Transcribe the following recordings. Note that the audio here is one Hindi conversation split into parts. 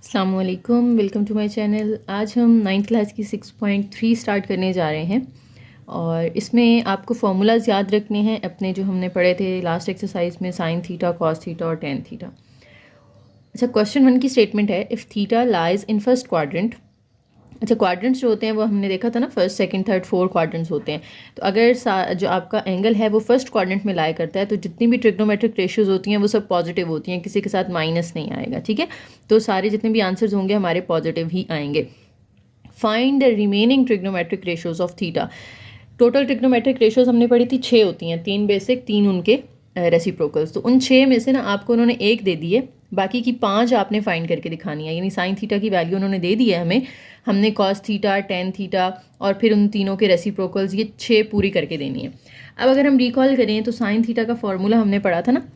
अस्सलाम वालेकुम, वेलकम टू माय चैनल। आज हम 9th क्लास की 6.3 स्टार्ट करने जा रहे हैं और इसमें आपको फार्मूलाज याद रखने हैं अपने जो हमने पढ़े थे लास्ट एक्सरसाइज में, साइन थीटा, कॉस थीटा और टेन थीटा। अच्छा, क्वेश्चन 1 की स्टेटमेंट है, if theta lies in first quadrant. अच्छा, क्वाड्रेंट्स जो होते हैं वो हमने देखा था ना, फर्स्ट सेकंड थर्ड 4 क्वाड्रेंट्स होते हैं। तो अगर जो आपका एंगल है वो फर्स्ट क्वाड्रेंट में लाई करता है तो जितनी भी ट्रिग्नोमेट्रिक रेशियोज होती हैं वो सब पॉजिटिव होती हैं, किसी के साथ माइनस नहीं आएगा। ठीक है, तो सारे जितने भी आंसर्स होंगे हमारे पॉजिटिव ही आएंगे। Find the remaining trigonometric ratios of theta. Total trigonometric ratios हमने पढ़ी थी 6 होती हैं, 3 बेसिक 3 उनके रेसिप्रोकल्स। तो उन 6 में से ना आपको उन्होंने 1 दे दी है, बाकी की 5 आपने फाइंड करके दिखानी है। यानी साइन थीटा की वैल्यू उन्होंने दे दी है हमें, हमने कॉस थीटा, टेन थीटा और फिर उन तीनों के रेसिप्रोकल्स, ये 6 पूरी करके देनी है। अब अगर हम रिकॉल करें तो साइन थीटा का फॉर्मूला हमने पढ़ा था ना,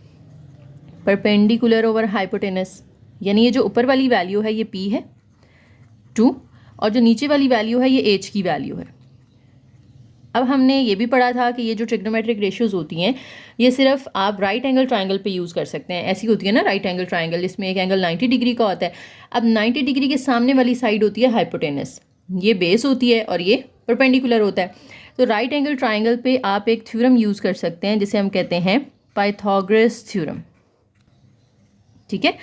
परपेंडिकुलर ओवर हाइपोटेनस। यानी ये जो ऊपर वाली वैल्यू है ये p है 2 और जो नीचे वाली वैल्यू है ये h की वैल्यू है। अब हमने ये भी पढ़ा था कि ये जो ट्रिग्नोमेट्रिक रेशियोज होती हैं ये सिर्फ आप राइट एंगल ट्रायंगल पे यूज़ कर सकते हैं। ऐसी होती है ना राइट एंगल ट्रायंगल, जिसमें एक एंगल 90 डिग्री का होता है। अब 90 डिग्री के सामने वाली साइड होती है हाइपोटेनस, ये बेस होती है और ये परपेंडिकुलर होता है। तो राइट एंगल ट्रायंगल पे आप एक थ्योरम यूज़ कर सकते हैं जिसे हम कहते हैं पाइथागोरस थ्योरम। ठीक है,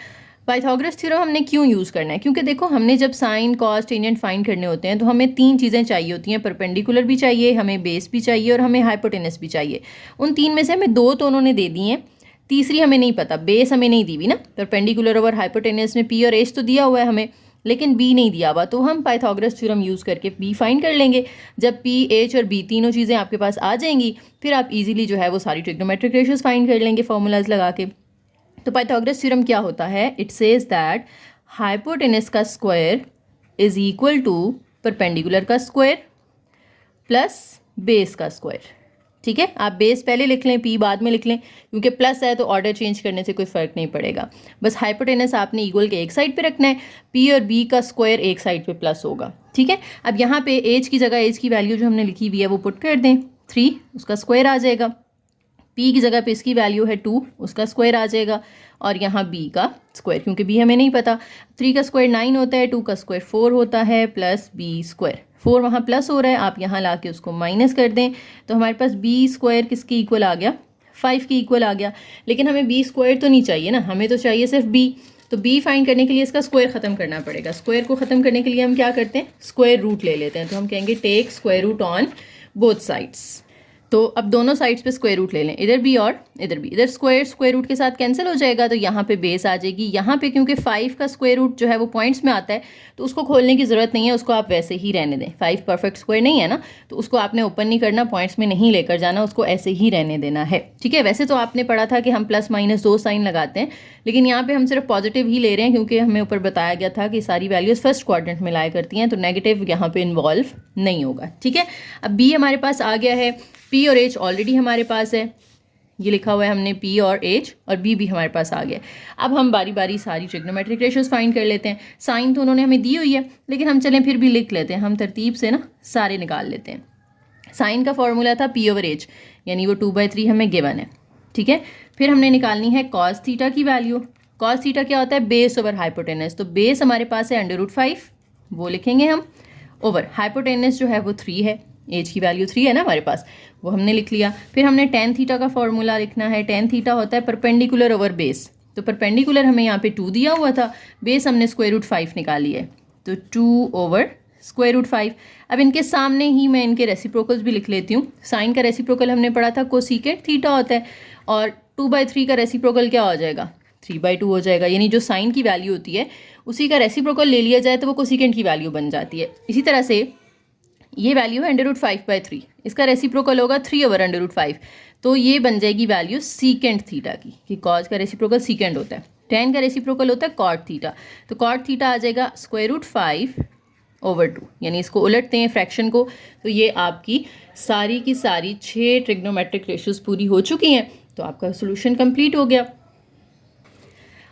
पाइथागोरस थ्योरम हमने क्यों यूज़ करना है? क्योंकि देखो, हमने जब साइन कॉस टेंजेंट फाइंड करने होते हैं तो हमें 3 चीज़ें चाहिए होती हैं, परपेंडिकुलर भी चाहिए, हमें बेस भी चाहिए और हमें हाइपोटेनस भी चाहिए। उन 3 में से हमें 2 तो उन्होंने दे दी हैं, तीसरी हमें नहीं पता, बेस हमें नहीं दी हुई ना। परपेंडिकुलर ओवर हाइपोटेनस में पी और एच तो दिया हुआ है हमें, लेकिन बी नहीं दिया हुआ। तो हम पाइथागोरस थ्योरम यूज़ करके बी फाइंड कर लेंगे। जब पी, एच और बी तीनों चीज़ें आपके पास आ जाएंगी फिर आप इजीली जो है वो सारी ट्रिग्नोमेट्रिक रेशियोज फाइंड कर लेंगे फॉर्मूलाज लगा के। तो पाइथागोरस थ्योरम क्या होता है? इट सेज दैट हाइपोटेनस का square is equal to perpendicular का स्क्वायर प्लस बेस का स्क्वायर। ठीक है, आप बेस पहले लिख लें, पी बाद में लिख लें, क्योंकि प्लस है तो ऑर्डर चेंज करने से कोई फर्क नहीं पड़ेगा। बस हाइपोटेनस आपने इक्वल के एक साइड पे रखना है, पी और बी का स्क्वायर एक साइड पे प्लस होगा। ठीक है, अब यहाँ पे एज की जगह एज की वैल्यू जो हमने लिखी हुई है वो पुट कर दें, 3 उसका स्क्वायर आ जाएगा। p की जगह पे इसकी वैल्यू है 2, उसका स्क्वायर आ जाएगा। और यहाँ b का स्क्वायर, क्योंकि b हमें नहीं पता, 3 का स्क्वायर 9 होता है, 2 का स्क्वायर 4 होता है, प्लस b स्क्वायर। 4 वहाँ प्लस हो रहा है, आप यहाँ ला के उसको माइनस कर दें तो हमारे पास b स्क्वायर किसके इक्वल आ गया? 5 के इक्वल आ गया। लेकिन हमें b स्क्वायर तो नहीं चाहिए ना, हमें तो चाहिए सिर्फ b। तो b फाइंड करने के लिए इसका स्क्वायर ख़त्म करना पड़ेगा। स्क्वायर को ख़त्म करने के लिए हम क्या करते हैं? स्क्वायर रूट ले लेते हैं। तो हम कहेंगे take square root on both sides. तो अब दोनों साइड्स पे स्क्वायर रूट ले लें, इधर भी और इधर भी। इधर स्क्वायर स्क्वायर रूट के साथ कैंसिल हो जाएगा तो यहाँ पे बेस आ जाएगी। यहाँ पे क्योंकि 5 का स्क्वायर रूट जो है वो पॉइंट्स में आता है तो उसको खोलने की ज़रूरत नहीं है, उसको आप वैसे ही रहने दें। 5 परफेक्ट स्क्वायर नहीं है ना, तो उसको आपने ओपन नहीं करना, पॉइंट्स में नहीं लेकर जाना, उसको ऐसे ही रहने देना है। ठीक है, वैसे तो आपने पढ़ा था कि हम प्लस माइनस 2 साइन लगाते हैं, लेकिन यहाँ पे हम सिर्फ पॉजिटिव ही ले रहे हैं क्योंकि हमें ऊपर बताया गया था कि सारी वैल्यूज़ फर्स्ट क्वाड्रेंट में लाया करती हैं, तो नेगेटिव यहाँ पे इन्वॉल्व नहीं होगा। ठीक है, अब बी हमारे पास आ गया है, p और h ऑलरेडी हमारे पास है, ये लिखा हुआ है हमने p और h, और b भी हमारे पास आ गया। अब हम बारी बारी सारी ट्रिग्नोमेट्रिक रेशियोज फाइंड कर लेते हैं। साइन तो उन्होंने हमें दी हुई है, लेकिन हम चलें फिर भी लिख लेते हैं, हम तरतीब से ना सारे निकाल लेते हैं। साइन का फॉर्मूला था p ओवर h, यानी वो 2/3 हमें गिवन है। ठीक है, फिर हमने निकालनी है कॉस थीटा की वैल्यू। कॉस थीटा क्या होता है? Base over hypotenuse. तो बेस हमारे पास है √5, वो लिखेंगे हम, ओवर हाइपोटेनस जो है वो 3 है, एज की वैल्यू 3 है ना हमारे पास, वो हमने लिख लिया। फिर हमने टेन थीटा का फॉर्मूला लिखना है। टेन थीटा होता है परपेंडिकुलर ओवर बेस। तो परपेंडिकुलर हमें यहाँ पे 2 दिया हुआ था, बेस हमने स्क्वायर रूट 5 निकाली है, तो 2 ओवर स्क्वायर रूट 5। अब इनके सामने ही मैं इनके रेसिप्रोकल्स भी लिख लेती हूँ। साइन का रेसिप्रोकल हमने पढ़ा था कोसिकेट थीटा होता है, और 2/3 का रेसिप्रोकल क्या हो जाएगा? 3/2 हो जाएगा। यानी जो साइन की वैल्यू होती है उसी का रेसिप्रोकल ले लिया जाए तो वो कोसिकेंट की वैल्यू बन जाती है। इसी तरह से ये वैल्यू है √5/3, इसका रेसिप्रोकल होगा 3 ओवर √5, तो ये बन जाएगी वैल्यू सीकेंट थीटा की, कि कॉज का रेसिप्रोकल सीकेंट होता है, टेन का रेसिप्रोकल होता है कॉट थीटा। तो कॉट थीटा आ जाएगा √5/2, यानी इसको उलटते हैं फ्रैक्शन को, तो ये आपकी सारी की सारी 6 ट्रिग्नोमेट्रिक रेशियोज पूरी हो चुकी हैं। तो आपका सोल्यूशन कंप्लीट हो गया।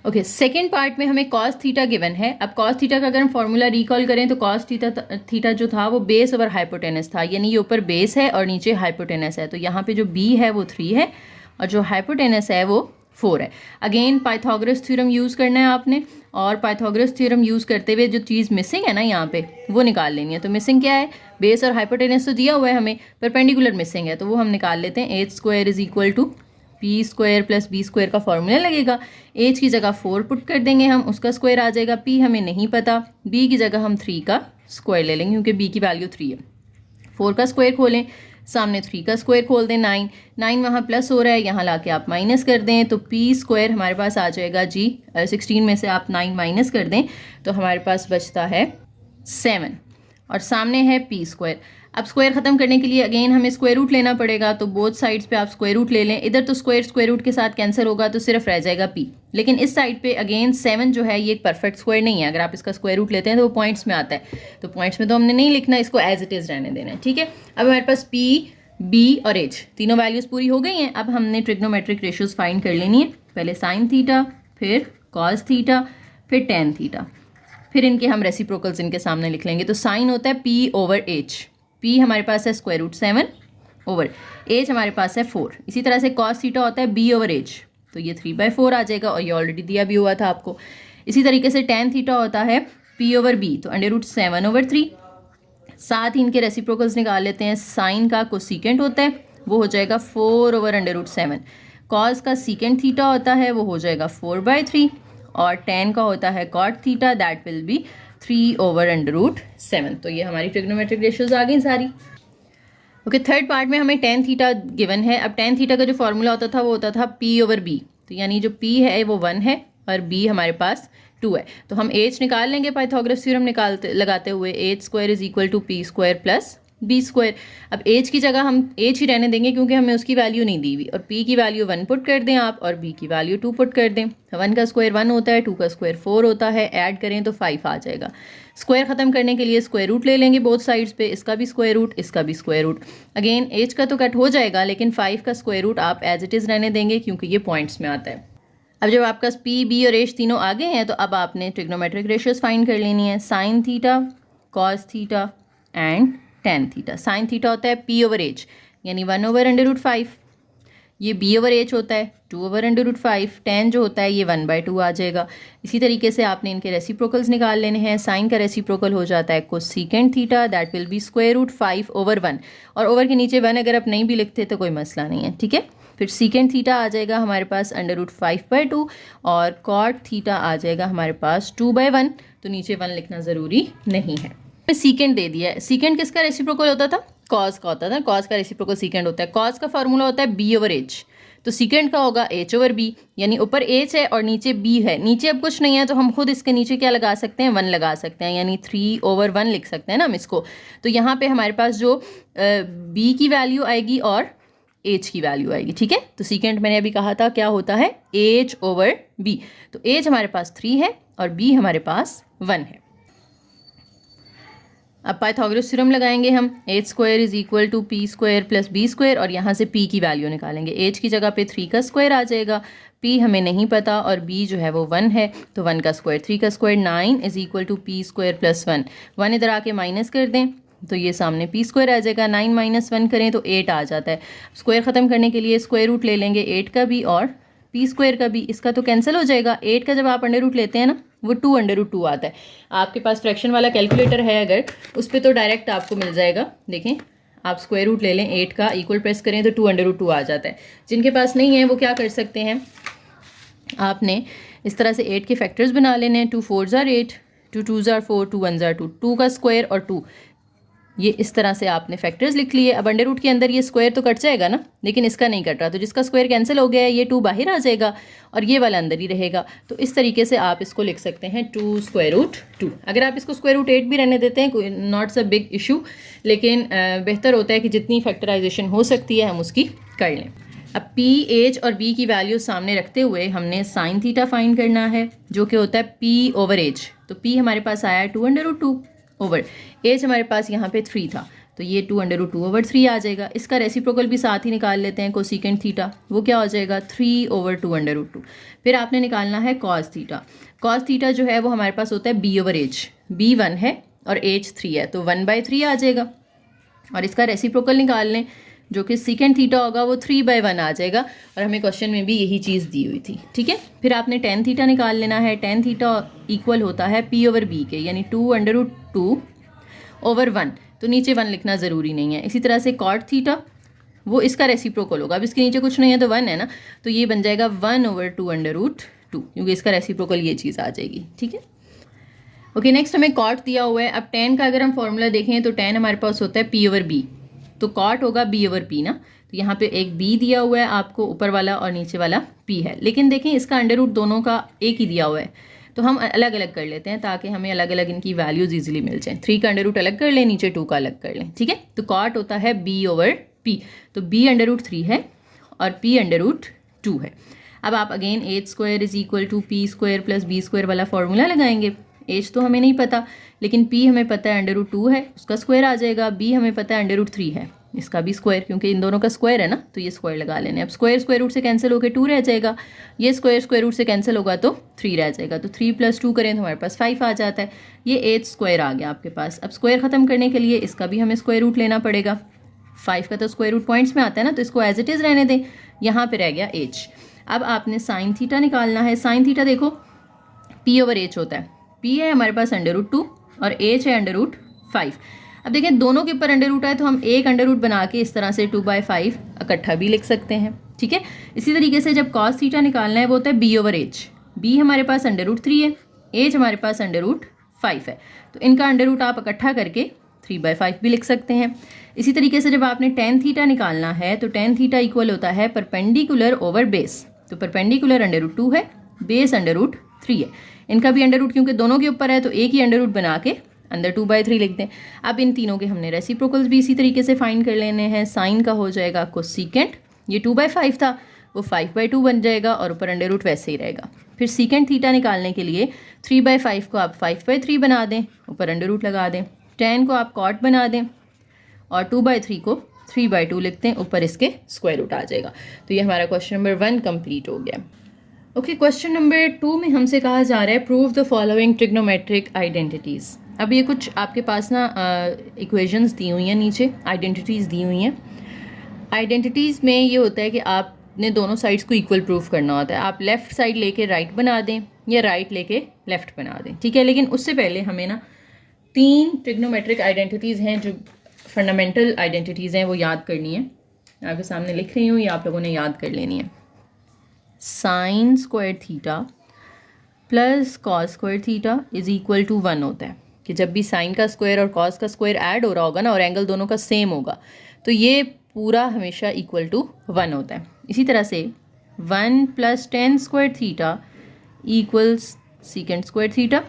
ओके, सेकेंड पार्ट में हमें कॉस थीटा गिवन है। अब कॉस थीटा का अगर हम फॉर्मूला रिकॉल करें तो कॉस थीटा जो था वो बेस ओवर हाइपोटेनस था, यानी ये ऊपर बेस है और नीचे हाइपोटेनस है। तो यहाँ पे जो बी है वो 3 है और जो हाइपोटेनस है वो 4 है। अगेन पाइथागोरस थ्योरम यूज़ करना है आपने, और पाइथागोरस थ्योरम यूज़ करते हुए जो चीज़ मिसिंग है ना यहाँ पे वो निकाल लेनी है। तो मिसिंग क्या है, बेस और हाइपोटेनस तो दिया हुआ है हमें, परपेंडिकुलर मिसिंग है, तो वो हम निकाल लेते हैं। H square is equal to p square plus B square का फॉर्मूला लगेगा। एच की जगह 4 पुट कर देंगे हम, उसका स्क्वायर आ जाएगा। पी हमें नहीं पता, बी की जगह हम 3 का स्क्वायर ले लेंगे क्योंकि बी की वैल्यू 3 है। 4 का स्क्वायर खोलें, सामने 3 का स्क्वायर खोल दें, 9 9 वहाँ प्लस हो रहा है, यहाँ लाके आप माइनस कर दें तो पी स्क्वायर हमारे पास आ जाएगा जी। 16 में से आप 9 माइनस कर दें तो हमारे पास बचता है 7, और सामने है पी स्क्वायर। अब स्क्वायर ख़त्म करने के लिए अगेन हमें स्क्वायर रूट लेना पड़ेगा, तो बोथ साइड्स पे आप स्क्वायर रूट ले लें। इधर तो स्क्वायर रूट के साथ कैंसिल होगा तो सिर्फ रह जाएगा पी, लेकिन इस साइड पे अगेन 7 जो है ये एक परफेक्ट स्क्वायर नहीं है। अगर आप इसका स्क्वायर रूट लेते हैं तो वो पॉइंट्स में आता है, तो पॉइंट्स में तो हमने नहीं लिखना, इसको एज इट इज़ रहने देना है, ठीक है। अब हमारे पास पी, बी और एच तीनों वैल्यूज़ पूरी हो गई हैं। अब हमने ट्रिग्नोमेट्रिक रेशियोज फाइंड कर लेनी है। पहले साइन थीटा, फिर कॉस थीटा, फिर टेन थीटा, फिर इनके हम रेसिप्रोकल्स इनके सामने लिख लेंगे। तो साइन होता है पी ओवर एच, पी हमारे पास है स्क्वायर रूट 7 ओवर एच हमारे पास है 4। इसी तरह से कॉस थीटा होता है बी ओवर एच, तो ये 3/4 आ जाएगा, और ये ऑलरेडी दिया भी हुआ था आपको। इसी तरीके से टेन थीटा होता है पी ओवर बी, तो √7/3। साथ ही इनके रेसिप्रोकल्स निकाल लेते हैं। साइन का कोसिकेंट होता है, वो हो जाएगा 4/√7। कॉस का सीकेंट थीटा होता है, वो हो जाएगा 4/3, और टेन का होता है cot theta, that will be 3/√7। तो ये हमारी ट्रिग्नोमेट्रिक रेशियोज आ गई सारी। ओके, थर्ड पार्ट में हमें टेन थीटा गिवन है। अब टेन थीटा का जो फॉर्मूला होता था वो होता था पी ओवर बी, तो यानी जो पी है वो 1 है और बी हमारे पास 2 है। तो हम एच निकाल लेंगे पाइथागोरस थ्योरम लगाते हुए। H square is equal to p square plus B square. अब एच की जगह हम एच ही रहने देंगे क्योंकि हमें उसकी वैल्यू नहीं दी हुई, और पी की वैल्यू 1 पुट कर दें आप, और बी की वैल्यू 2 पुट कर दें। 1 का स्क्वायर 1 होता है, 2 का स्क्वायर 4 होता है, ऐड करें तो 5 आ जाएगा। स्क्वायर ख़त्म करने के लिए स्क्वायर रूट ले लेंगे बोथ साइड्स पे, इसका भी स्क्वायर रूट, इसका भी स्क्वायर रूट। अगेन एच का तो कट हो जाएगा, लेकिन 5 का स्क्वायर रूट आप एज इट इज़ रहने देंगे क्योंकि ये पॉइंट्स में आता है। अब जब आपका पी, बी और एच तीनों आ गए हैं तो अब आपने ट्रिग्नोमेट्रिक रेशियोज फाइंड कर लेनी है। Sine theta, cos theta and tan theta. Sine theta होता है पी ओवर एच, यानी 1/√5। ये बी ओवर एच होता है 2/√5। टेन जो होता है ये 1/2 आ जाएगा। इसी तरीके से आपने इनके रेसिप्रोकल्स निकाल लेने हैं। साइन का रेसिप्रोकल हो जाता है cosecant theta, that will B √5/1, और ओवर के नीचे 1 अगर आप नहीं भी लिखते तो कोई मसला नहीं है, ठीक है। फिर सीकेंट थीटा आ जाएगा हमारे पास √5/2, और कॉट थीटा आ जाएगा हमारे पास 2/1, तो नीचे 1 लिखना ज़रूरी नहीं है। सीकेंट दे दिया है। सीकेंट किसका रेसिप्रोकल होता था? कॉस का होता था। कॉस का रेसिप्रोकल सीकेंट होता है। कॉस का फॉर्मूला होता है बी ओवर एच, तो सीकेंट का होगा एच ओवर बी, यानी ऊपर एच है और नीचे बी है। नीचे अब कुछ नहीं है तो हम खुद इसके नीचे क्या लगा सकते हैं, 1 लगा सकते हैं, यानी 3/1 लिख सकते हैं ना हम इसको। तो यहाँ पे हमारे पास जो बी की वैल्यू आएगी और एच की वैल्यू आएगी, ठीक है। तो सीकेंट मैंने अभी कहा था क्या होता है, एच ओवर बी। तो एच हमारे पास 3 है और बी हमारे पास 1 है। अब पाइथागोरस थ्योरम लगाएंगे हम। H square is equal to p square plus B square, और यहाँ से पी की वैल्यू निकालेंगे। एच की जगह पे 3 का स्क्वायर आ जाएगा, पी हमें नहीं पता और बी जो है वो 1 है, तो 1 का स्क्वायर 3 का square 9 is equal to p square plus 1। 1 इधर आके माइनस कर दें तो ये सामने पी स्क्वायर आ जाएगा। 9 - 1 करें तो 8 आ जाता है। स्क्वायर ख़त्म करने के लिए स्क्वायर रूट ले लेंगे 8 का भी और पी स्क्वायर का भी। इसका तो कैंसिल हो जाएगा। 8 का जब आप अंडर रूट लेते हैं ना वो 2/2 आता है। आपके पास फ्रैक्शन वाला कैलकुलेटर है अगर, उस पर तो डायरेक्ट आपको मिल जाएगा। देखें, आप स्क्वायर रूट ले लें 8 का, इक्वल प्रेस करें तो 2/2 आ जाता है। जिनके पास नहीं है वो क्या कर सकते हैं, आपने इस तरह से 8 के फैक्टर्स बना लेने हैं। 2 4s are 8, 2 2s are 4, 2 1s are 2। 2 का स्क्वायर और 2, ये इस तरह से आपने फैक्टर्स लिख लिए। अब अंडर रूट के अंदर ये स्क्वायर तो कट जाएगा ना, लेकिन इसका नहीं कट रहा, तो जिसका स्क्वायर कैंसिल हो गया है ये 2 बाहर आ जाएगा और ये वाला अंदर ही रहेगा। तो इस तरीके से आप इसको लिख सकते हैं 2√2। अगर आप इसको स्क्वायर रूट 8 भी रहने देते हैं, नॉट्स अ बिग इशू, लेकिन बेहतर होता है कि जितनी फैक्टराइजेशन हो सकती है हम उसकी कर लें। अब पी, एच और बी की वैल्यू सामने रखते हुए हमने साइन थीटा फाइंड करना है, जो कि होता है पी ओवर एच। तो पी हमारे पास आया है 2/2 ओवर एच, हमारे पास यहाँ पे 3 था, तो ये 2/2/3 आ जाएगा। इसका रेसिप्रोकल भी साथ ही निकाल लेते हैं, कोसेकेंट थीटा, वो क्या हो जाएगा 3/2/2। फिर आपने निकालना है कॉस थीटा। कॉस थीटा जो है वो हमारे पास होता है बी ओवर एच। बी 1 है और एच 3 है, तो 1/3 आ जाएगा। और इसका रेसिप्रोकल निकाल लें, जो कि सीकेंट थीटा होगा वो 3/1 आ जाएगा, और हमें क्वेश्चन में भी यही चीज़ दी हुई थी। ठीक है, फिर आपने टेन थीटा निकाल लेना है। टेन थीटा इक्वल होता है P/B के, यानी 2√2/1, तो नीचे 1 लिखना ज़रूरी नहीं है। इसी तरह से कॉट थीटा, वो इसका रेसिप्रोकल होगा। अब इसके नीचे कुछ नहीं है तो 1 है ना, तो ये बन जाएगा 1/2√2, क्योंकि इसका रेसिप्रोकल ये चीज़ आ जाएगी। ठीक है, ओके। नेक्स्ट हमें कॉट दिया हुआ है। अब टेन का अगर हम फॉर्मूला देखें तो टेन हमारे पास होता है P/B, तो कॉट होगा B/P ना। तो यहाँ पे एक B दिया हुआ है आपको, ऊपर वाला और नीचे वाला P है, लेकिन देखें इसका अंडर रूट दोनों का एक ही दिया हुआ है, तो हम अलग अलग कर लेते हैं ताकि हमें अलग अलग इनकी वैल्यूज इजीली मिल जाएं। 3 का अंडर रूट अलग कर लें, नीचे 2 का अलग कर लें। ठीक है, तो कॉट होता है B/P, तो B√3 है और P√2 है। अब आप अगेन h² = P² + B² वाला फॉर्मूला लगाएंगे। h तो हमें नहीं पता, लेकिन p हमें पता है √2 है, उसका स्क्वायर आ जाएगा। b हमें पता है √3 है, इसका भी स्क्वायर, क्योंकि इन दोनों का स्क्वायर है ना, तो ये स्क्वायर लगा लेने। अब स्क्वायर रूट से कैंसिल होकर 2 रह जाएगा, ये स्क्वायर रूट से कैंसिल होगा तो 3 रह जाएगा, तो 3 + 2 करें तो हमारे पास 5 आ जाता है। ये h² आ गया आपके पास। अब स्क्वायर ख़त्म करने के लिए इसका भी हमें स्क्वायर रूट लेना पड़ेगा। 5 का तो स्क्वायर रूट पॉइंट्स में आता है ना, तो इसको एज इट इज़ रहने दें। यहाँ पर रह गया h। अब आपने साइन थीटा निकालना है। साइन थीटा देखो P/H होता है, P है हमारे पास √2 और H है √5। अब देखें दोनों के ऊपर अंडर रूट है, तो हम एक अंडर रूट बना के इस तरह से 2/5 इकट्ठा भी लिख सकते हैं। ठीक है, इसी तरीके से जब cos थीटा निकालना है वो होता है B/H। B हमारे पास √3 है, H हमारे पास √5 है, तो इनका अंडर रूट आप इकट्ठा करके 3/5 भी लिख सकते हैं। इसी तरीके से जब आपने टेन थीटा निकालना है तो टेन थीटा इक्वल होता है परपेंडिकुलर ओवर बेस, तो परपेंडिकुलर √2 है, बेस √3 है। इनका भी अंडर रूट क्योंकि दोनों के ऊपर है तो एक ही अंडर रूट बना के अंदर 2/3 लिख दें। अब इन तीनों के हमने रेसिप्रोकल्स भी इसी तरीके से फाइंड कर लेने हैं। साइन का हो जाएगा कोसीकेंट, ये 2/5 था वो 5/2 बन जाएगा और ऊपर अंडर रूट वैसे ही रहेगा। फिर सीकेंट थीटा निकालने के लिए 3/5 को आप 5/3 बना दें, ऊपर अंडर रूट लगा दें। टेन को आप कॉट बना दें और 2/3 को 3/2 लिखते हैं, ऊपर इसके स्क्वायर रूट आ जाएगा। तो ये हमारा क्वेश्चन नंबर 1 कंप्लीट हो गया। ओके, क्वेश्चन नंबर 2 में हमसे कहा जा रहा है prove the following trigonometric identities. अब ये कुछ आपके पास ना इक्वेशंस दी हुई हैं, नीचे आइडेंटिटीज़ दी हुई हैं। आइडेंटिटीज़ में ये होता है कि आपने दोनों साइड्स को इक्वल प्रूफ करना होता है। आप लेफ़्ट साइड लेके राइट बना दें या राइट लेके लेफ़्ट बना दें। ठीक है, लेकिन उससे पहले हमें ना 3 ट्रिग्नोमेट्रिक आइडेंटिटीज़ हैं जो फंडामेंटल आइडेंटिटीज़ हैं, वो याद करनी है। आपके सामने लिख रही हूँ, ये आप लोगों ने याद कर लेनी है। Sign square theta plus cos square theta = 1 होता है कि जब भी साइन का स्क्वायर और कॉस का स्क्वायर ऐड हो रहा होगा ना और एंगल दोनों का सेम होगा तो ये पूरा हमेशा =1 होता है। इसी तरह से 1 + tan square theta = secant square theta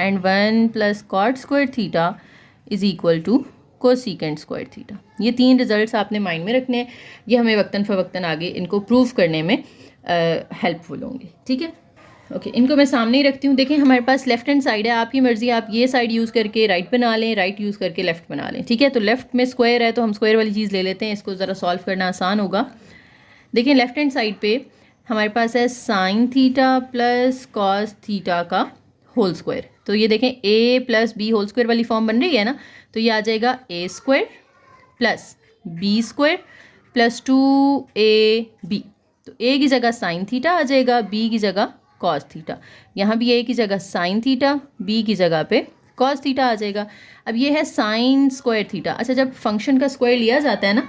and 1 + cot square theta = cosecant square theta. ये 3 रिजल्ट्स आपने माइंड में रखने हैं, ये हमें वक्तन फ़वक्तन आगे इनको प्रूव करने में हेल्पफुल होंगे। ठीक है, ओके, इनको मैं सामने ही रखती हूँ। देखें हमारे पास लेफ्ट हैंड साइड है, आपकी मर्ज़ी, आप ये साइड यूज़ करके राइट बना लें, राइट यूज़ करके लेफ़्ट बना लें। ठीक है, तो लेफ़्ट में स्क्वायर है तो हम स्क्वायर वाली चीज़ ले लेते हैं, इसको ज़रा सॉल्व करना आसान होगा। देखें लेफ्ट हैंड साइड पे हमारे पास है sine theta plus cos theta का होल स्क्वायर। तो ये देखें a + b होल स्क्वायर वाली फॉर्म बन रही है ना, तो ये आ जाएगा a² + b² + 2ab। तो a की जगह साइन थीटा आ जाएगा, b की जगह कॉस थीटा। यहाँ भी a की जगह साइन थीटा, b की जगह पे कॉस थीटा आ जाएगा। अब ये है साइन स्क्वायर थीटा। अच्छा, जब फंक्शन का स्क्वायर लिया जाता है ना,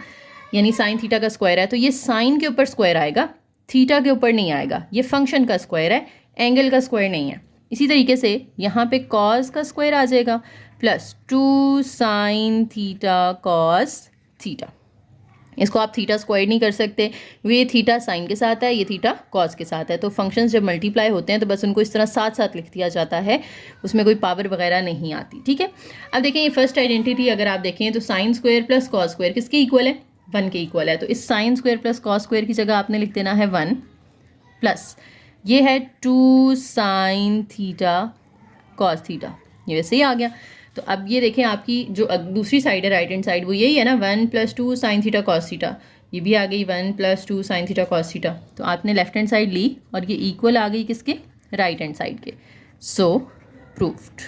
यानी साइन थीटा का स्क्वायर है तो ये साइन के ऊपर स्क्वायर आएगा, थीटा के ऊपर नहीं आएगा। ये फंक्शन का स्क्वायर है, एंगल का स्क्वायर नहीं है। इसी तरीके से यहाँ पे कॉस का स्क्वायर आ जाएगा +2 sin थीटा कॉस थीटा। इसको आप थीटा स्क्वायर नहीं कर सकते, ये थीटा साइन के साथ है, ये थीटा कॉस के साथ है। तो फंक्शंस जब मल्टीप्लाई होते हैं तो बस उनको इस तरह साथ साथ लिख दिया जाता है, उसमें कोई पावर वगैरह नहीं आती। ठीक है, अब देखें ये फर्स्ट आइडेंटिटी अगर आप देखें तो sign square plus cos square किसके इक्वल है? 1 के इक्वल है। तो इस sign square plus cos square की जगह आपने लिख देना है 1 प्लस ये है 2 sin थीटा कॉस थीटा, ये वैसे ही आ गया। तो अब ये देखें आपकी जो दूसरी साइड है राइट हैंड साइड वो यही है ना, 1 + 2 sin थीटा कॉस थीटा, ये भी आ गई 1 + 2 sin थीटा कॉस थीटा। तो आपने लेफ्ट हैंड साइड ली और ये इक्वल आ गई किसके? राइट हैंड साइड के। सो प्रूव्ड।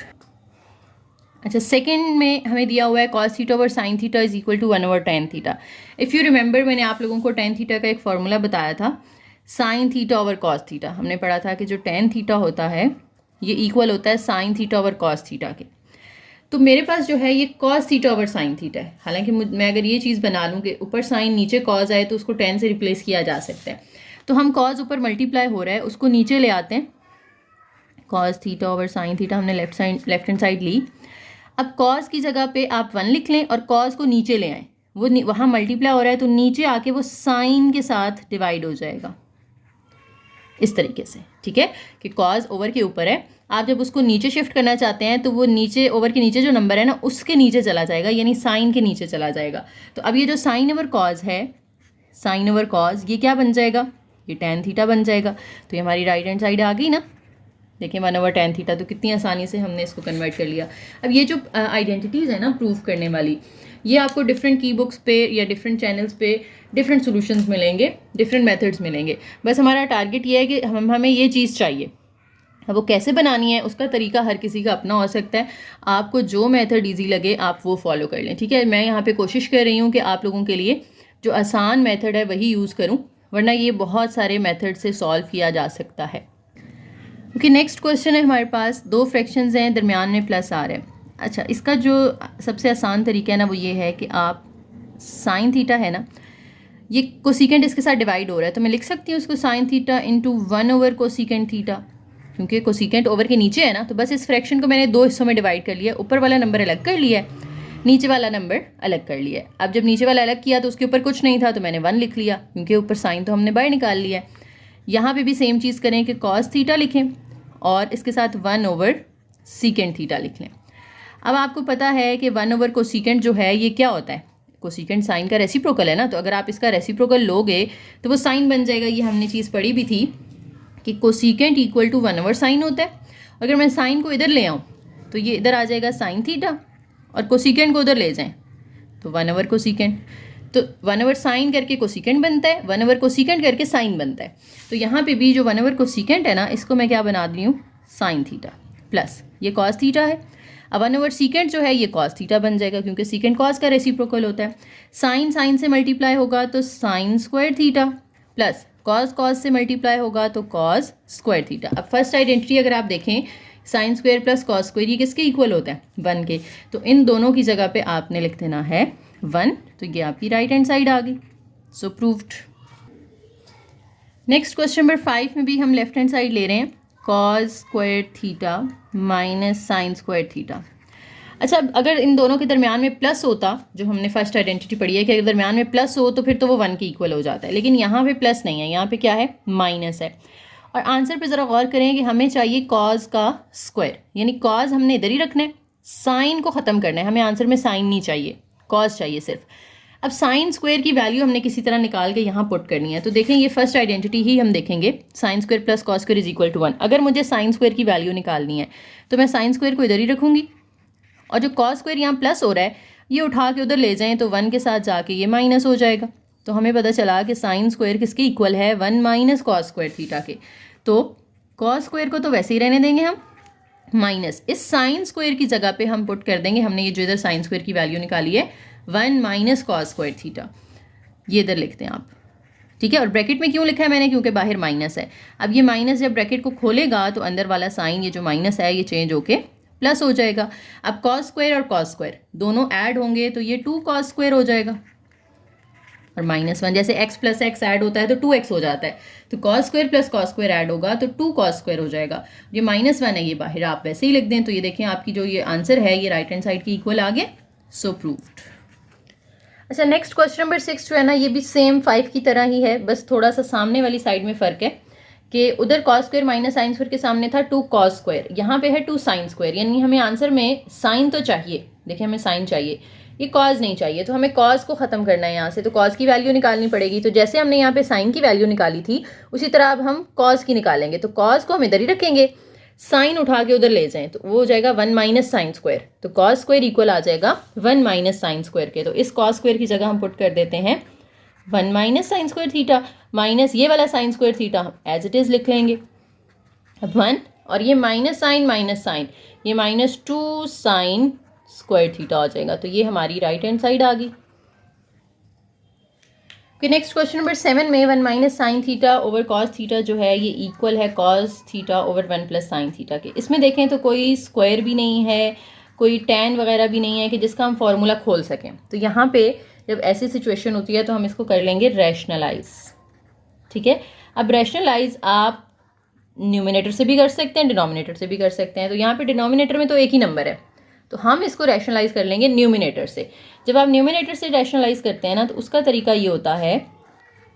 अच्छा, सेकंड में हमें दिया हुआ है cos theta over sin theta is equal to 1 over tan theta. If you remember, मैंने आप लोगों को tan थीटा का एक फॉर्मूला बताया था, sin theta over cos theta. हमने पढ़ा था कि जो tan थीटा होता है ये इक्वल होता है sin theta over cos theta के। तो मेरे पास जो है ये cos theta over sin theta है। हालांकि मैं अगर ये चीज़ बना लूँ कि ऊपर sin नीचे cos आए तो उसको tan से रिप्लेस किया जा सकता है। तो हम cos ऊपर मल्टीप्लाई हो रहा है उसको नीचे ले आते हैं, cos theta over sin theta हमने लेफ्ट हैंड साइड ली। अब cos की जगह पे आप 1 लिख लें और cos को नीचे ले आएँ, वो वहाँ मल्टीप्लाई हो रहा है तो नीचे आके वो sin के साथ डिवाइड हो जाएगा इस तरीके से, ठीक है, कि cos ओवर के ऊपर है, आप जब उसको नीचे शिफ्ट करना चाहते हैं तो वो नीचे ओवर के नीचे जो नंबर है ना उसके नीचे चला जाएगा, यानी साइन के नीचे चला जाएगा। तो अब ये जो साइन ओवर कॉज है, साइन ओवर कॉज, ये क्या बन जाएगा, ये tan थीटा बन जाएगा। तो ये हमारी राइट हैंड साइड आ गई ना, देखिए 1 ओवर tan थीटा। तो कितनी आसानी से हमने इसको कन्वर्ट कर लिया। अब ये जो आइडेंटिटीज़ है ना प्रूव करने वाली, ये आपको डिफरेंट की बुक्स पे या डिफरेंट चैनल्स पे डिफरेंट सॉल्यूशंस मिलेंगे, डिफरेंट मेथड्स मिलेंगे। बस हमारा टारगेट ये है कि हमें ये चीज़ चाहिए। अब वो कैसे बनानी है उसका तरीका हर किसी का अपना हो सकता है, आपको जो मेथड ईजी लगे आप वो फॉलो कर लें, ठीक है। मैं यहाँ पे कोशिश कर रही हूँ कि आप लोगों के लिए जो आसान मेथड है वही यूज़ करूँ, वरना ये बहुत सारे मेथड से सॉल्व किया जा सकता है। ओके, नेक्स्ट क्वेश्चन है हमारे पास, 2 फ्रैक्शंस हैं, दरमियान में प्लस आ रहा है। अच्छा, इसका जो सबसे आसान तरीका है ना वो ये है कि आप साइन थीटा है ना, ये कोसिकेंट इसके साथ डिवाइड हो रहा है तो मैं लिख सकती हूँ इसको sine theta into 1 over cosecant theta, क्योंकि कोसिकेंट ओवर के नीचे है ना। तो बस इस फ्रैक्शन को मैंने 2 हिस्सों में डिवाइड कर लिया, ऊपर वाला नंबर अलग कर लिया है, नीचे वाला नंबर अलग कर लिया है। अब जब नीचे वाला अलग किया तो उसके ऊपर कुछ नहीं था तो मैंने 1 लिख लिया, क्योंकि ऊपर साइन तो हमने बाहर निकाल लिया है। यहाँ पे भी सेम चीज़ करें कि कॉस थीटा लिखें और इसके साथ 1 ओवर सीकेंट थीटा लिख लें। अब आपको पता है कि 1 ओवर कोसिकेंट जो है ये क्या होता है, कोसिकेंट साइन का रेसिप्रोकल है ना। तो अगर आप इसका रेसिप्रोकल लोगे तो वो साइन बन जाएगा। ये हमने चीज़ पढ़ी भी थी कि cosecant equal to 1 over sine होता है। अगर मैं साइन को इधर ले आऊँ तो ये इधर आ जाएगा साइन थीटा, और कोसिकेंट को उधर ले जाएं तो 1 ओवर कोसिकेंट। तो 1 ओवर साइन करके कोसिकेंट बनता है, 1 ओवर कोसिकेंट करके साइन बनता है। तो यहाँ पे भी जो 1 ओवर कोसिकेंट है ना, इसको मैं क्या बना दी हूँ, साइन थीटा, प्लस ये कॉस थीटा है। अब 1 ओवर सीकेंट जो है ये कॉस थीटा बन जाएगा, क्योंकि सीकेंट कॉस का रेसिप्रोकल होता है। साइन साइन से मल्टीप्लाई होगा तो sign square theta, plus cos cos से मल्टीप्लाई होगा तो कॉस स्क्वायर थीटा। अब फर्स्ट आइडेंटिटी अगर आप देखें, sign square plus cos square, ये किसके इक्वल होता है, 1 के। तो इन दोनों की जगह पे आपने लिख देना है 1। तो ये आपकी राइट हैंड साइड आ गई, सो प्रूव्ड। नेक्स्ट क्वेश्चन नंबर 5 में भी हम लेफ्ट हैंड साइड ले रहे हैं, cos square theta minus sign square theta. अच्छा, अगर इन दोनों के दरमियान में प्लस होता, जो हमने फर्स्ट आइडेंटिटी पढ़ी है कि अगर दरमियान में प्लस हो तो फिर तो वो 1 के इक्वल हो जाता है, लेकिन यहाँ पे प्लस नहीं है, यहाँ पे क्या है, माइनस है। और आंसर पे ज़रा गौर करें कि हमें चाहिए कॉज का स्क्वायर, यानी कॉज हमने इधर ही रखना है, साइन को ख़त्म करना है। हमें आंसर में साइन नहीं चाहिए, कॉज चाहिए सिर्फ। अब साइन स्क्वायर की वैल्यू हमने किसी तरह निकाल के यहाँ पुट करनी है। तो देखें, ये फर्स्ट आइडेंटिटी ही हम देखेंगे, sine square plus cos square is equal to 1। अगर मुझे साइन स्क्वायर की वैल्यू निकालनी है तो मैं साइन स्क्वायर को इधर ही रखूँगी, और जो कॉस स्क्वायर यहाँ प्लस हो रहा है ये उठा के उधर ले जाएँ तो 1 के साथ जाके ये माइनस हो जाएगा। तो हमें पता चला कि साइन स्क्वायर किसके इक्वल है, 1 माइनस कॉस स्क्वायर थीटा के। तो कॉस स्क्वायर को तो वैसे ही रहने देंगे हम, माइनस इस साइन स्क्वायर की जगह पे हम पुट कर देंगे, हमने ये जो इधर साइन स्क्वायर की वैल्यू निकाली है 1 माइनस कॉस स्क्वायर थीटा, ये इधर लिखते हैं आप, ठीक है। और ब्रैकेट में क्यों लिखा है मैंने, क्योंकि बाहर माइनस है। अब ये माइनस जब ब्रैकेट को खोलेगा तो अंदर वाला साइन, ये जो माइनस है, ये चेंज होके प्लस हो जाएगा। अब कॉस स्क्वायर और कॉस स्क्वायर दोनों ऐड होंगे तो ये 2 कॉस स्क्वायर हो जाएगा, और -1 जैसे x प्लस एक्स ऐड होता है तो 2x हो जाता है। तो cos square plus cos square add होगा तो 2 कॉस स्क्वायर हो जाएगा। ये -1 है, ये बाहर आप वैसे ही लिख दें। तो ये देखें, आपकी जो ये आंसर है ये राइट हैंड साइड की इक्वल आ गया, सो प्रूव्ड। अच्छा, नेक्स्ट क्वेश्चन नंबर 6 जो है ना, ये भी सेम 5 की तरह ही है, बस थोड़ा सा सामने वाली साइड में फ़र्क है कि उधर cos square minus sine square के सामने था 2 कॉस स्क्वायर, यहाँ पे है 2 साइन स्क्वायर। यानी हमें आंसर में साइन तो चाहिए, देखिए हमें साइन चाहिए, ये कॉज नहीं चाहिए। तो हमें कॉज को ख़त्म करना है यहाँ से, तो कॉज की वैल्यू निकालनी पड़ेगी। तो जैसे हमने यहाँ पे साइन की वैल्यू निकाली थी उसी तरह अब हम कॉज की निकालेंगे। तो कॉज को हम इधर ही रखेंगे, साइन उठा के उधर ले जाएं तो वो हो जाएगा 1 माइनस साइन स्क्वायर। तो कॉस स्क्वायर इक्वल आ जाएगा 1 माइनस साइन स्क्वायर के। तो इस कॉस स्क्वायर की जगह हम पुट कर देते हैं 1 minus sign square theta, minus ये वाला साइन स्क्वायर थीटा हम एज इट इज़ लिख लेंगे। अब 1 और ये माइनस साइन, ये -2 साइन स्क्वायर थीटा हो जाएगा। तो ये हमारी राइट हैंड साइड आ गई। ओके, नेक्स्ट क्वेश्चन नंबर 7 में 1 minus sine theta over cos theta जो है ये इक्वल है cos theta over 1 plus sine theta के। इसमें देखें तो कोई स्क्वायर भी नहीं है, कोई tan वगैरह भी नहीं है कि जिसका हम फॉर्मूला खोल सकें। तो यहाँ पे जब ऐसी सिचुएशन होती है तो हम इसको कर लेंगे रैशनलाइज। ठीक है, अब रैशनलाइज आप न्यूमिनेटर से भी कर सकते हैं, डिनोमिनेटर से भी कर सकते हैं। तो यहाँ पे डिनोमिनेटर में तो एक ही नंबर है, तो हम इसको रैशनलाइज कर लेंगे न्यूमिनेटर से। जब आप न्यूमिनेटर से रैशनलाइज करते हैं ना, तो उसका तरीका ये होता है